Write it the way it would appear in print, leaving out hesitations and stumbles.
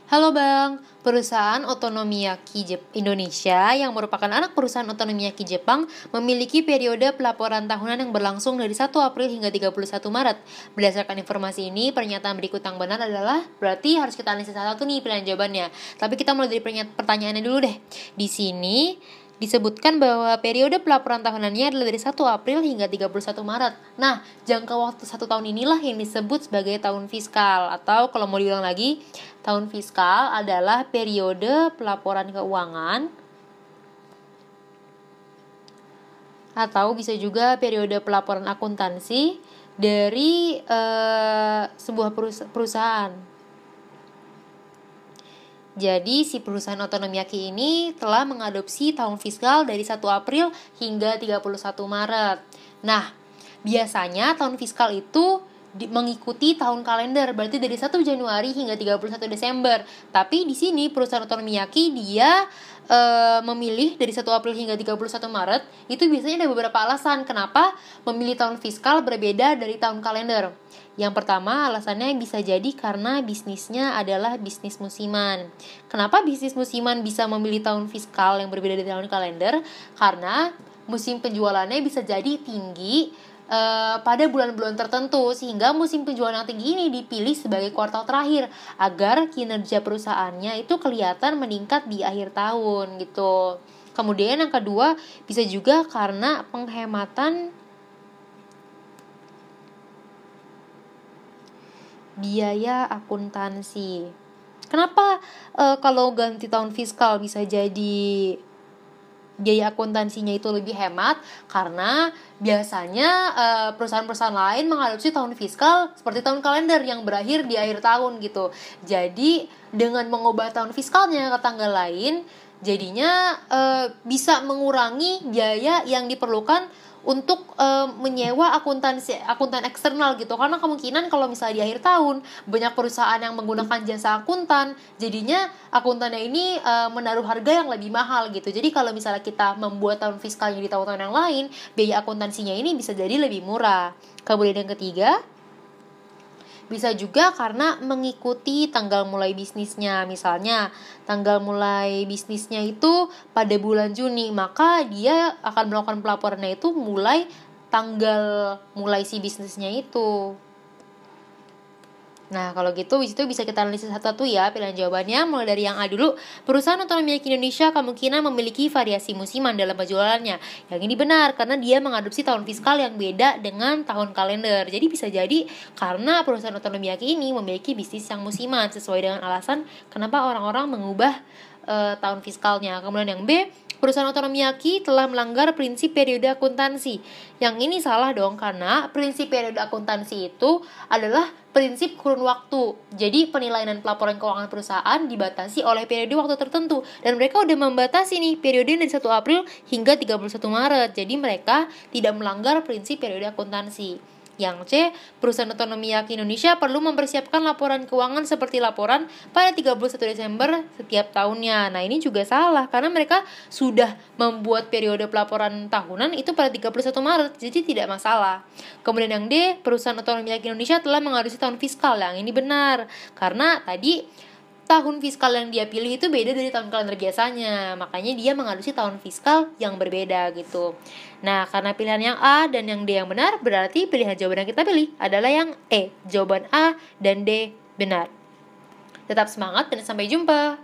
Halo Bang, perusahaan Otonomiyaki Indonesia yang merupakan anak perusahaan Otonomiyaki Jepang memiliki periode pelaporan tahunan yang berlangsung dari 1 April hingga 31 Maret. Berdasarkan informasi ini, pernyataan berikut yang benar adalah berarti harus kita analisis satu nih pilihan jawabannya. Tapi kita mulai dari pertanyaannya dulu deh. Di sini disebutkan bahwa periode pelaporan tahunannya adalah dari 1 April hingga 31 Maret. Nah, jangka waktu 1 tahun inilah yang disebut sebagai tahun fiskal. Atau kalau mau diulang lagi, tahun fiskal adalah periode pelaporan keuangan atau bisa juga periode pelaporan akuntansi dari sebuah perusahaan. Jadi si perusahaan Otonomiyaki ini telah mengadopsi tahun fiskal dari 1 April hingga 31 Maret. Nah, biasanya tahun fiskal itu mengikuti tahun kalender, berarti dari 1 Januari hingga 31 Desember. Tapi di sini perusahaan Otonomiyaki dia memilih dari 1 April hingga 31 Maret. Itu biasanya ada beberapa alasan kenapa memilih tahun fiskal berbeda dari tahun kalender. Yang pertama, alasannya bisa jadi karena bisnisnya adalah bisnis musiman. Kenapa bisnis musiman bisa memilih tahun fiskal yang berbeda dari tahun kalender? Karena musim penjualannya bisa jadi tinggi pada bulan-bulan tertentu, sehingga musim penjualan yang tinggi ini dipilih sebagai kuartal terakhir agar kinerja perusahaannya itu kelihatan meningkat di akhir tahun gitu. Kemudian yang kedua, bisa juga karena penghematan biaya akuntansi. Kenapa kalau ganti tahun fiskal bisa jadi biaya akuntansinya itu lebih hemat? Karena biasanya perusahaan-perusahaan lain mengadopsi tahun fiskal seperti tahun kalender yang berakhir di akhir tahun gitu. Jadi dengan mengubah tahun fiskalnya ke tanggal lain, jadinya bisa mengurangi biaya yang diperlukan untuk menyewa akuntan eksternal gitu. Karena kemungkinan kalau misalnya di akhir tahun banyak perusahaan yang menggunakan jasa akuntan, jadinya akuntannya ini menaruh harga yang lebih mahal gitu. Jadi kalau misalnya kita membuat tahun fiskalnya di tahun-tahun yang lain, biaya akuntansinya ini bisa jadi lebih murah. Kemudian yang ketiga, bisa juga karena mengikuti tanggal mulai bisnisnya. Misalnya tanggal mulai bisnisnya itu pada bulan Juni, maka dia akan melakukan pelaporannya itu mulai tanggal mulai si bisnisnya itu. Nah, kalau gitu di situ bisa kita analisis satu-satu ya pilihan jawabannya. Mulai dari yang A dulu, perusahaan Otonomiyaki Indonesia kemungkinan memiliki variasi musiman dalam penjualannya. Yang ini benar karena dia mengadopsi tahun fiskal yang beda dengan tahun kalender. Jadi bisa jadi karena perusahaan Otonomiyaki ini memiliki bisnis yang musiman sesuai dengan alasan kenapa orang-orang mengubah tahun fiskalnya. Kemudian yang B, perusahaan Otonomiyaki telah melanggar prinsip periode akuntansi. Yang ini salah dong, karena prinsip periode akuntansi itu adalah prinsip kurun waktu. Jadi penilaian dan pelaporan keuangan perusahaan dibatasi oleh periode waktu tertentu. Dan mereka udah membatasi nih periode dari 1 April hingga 31 Maret. Jadi mereka tidak melanggar prinsip periode akuntansi. Yang C, perusahaan Otonomiyaki Indonesia perlu mempersiapkan laporan keuangan seperti laporan pada 31 Desember setiap tahunnya. Nah, ini juga salah karena mereka sudah membuat periode pelaporan tahunan itu pada 31 Maret, jadi tidak masalah. Kemudian yang D, perusahaan Otonomiyaki Indonesia telah mengadopsi tahun fiskal. Yang ini benar karena tadi tahun fiskal yang dia pilih itu beda dari tahun kalender biasanya. Makanya dia mengadopsi tahun fiskal yang berbeda gitu. Nah, karena pilihan yang A dan yang D yang benar, berarti pilihan jawaban yang kita pilih adalah yang E. Jawaban A dan D benar. Tetap semangat dan sampai jumpa.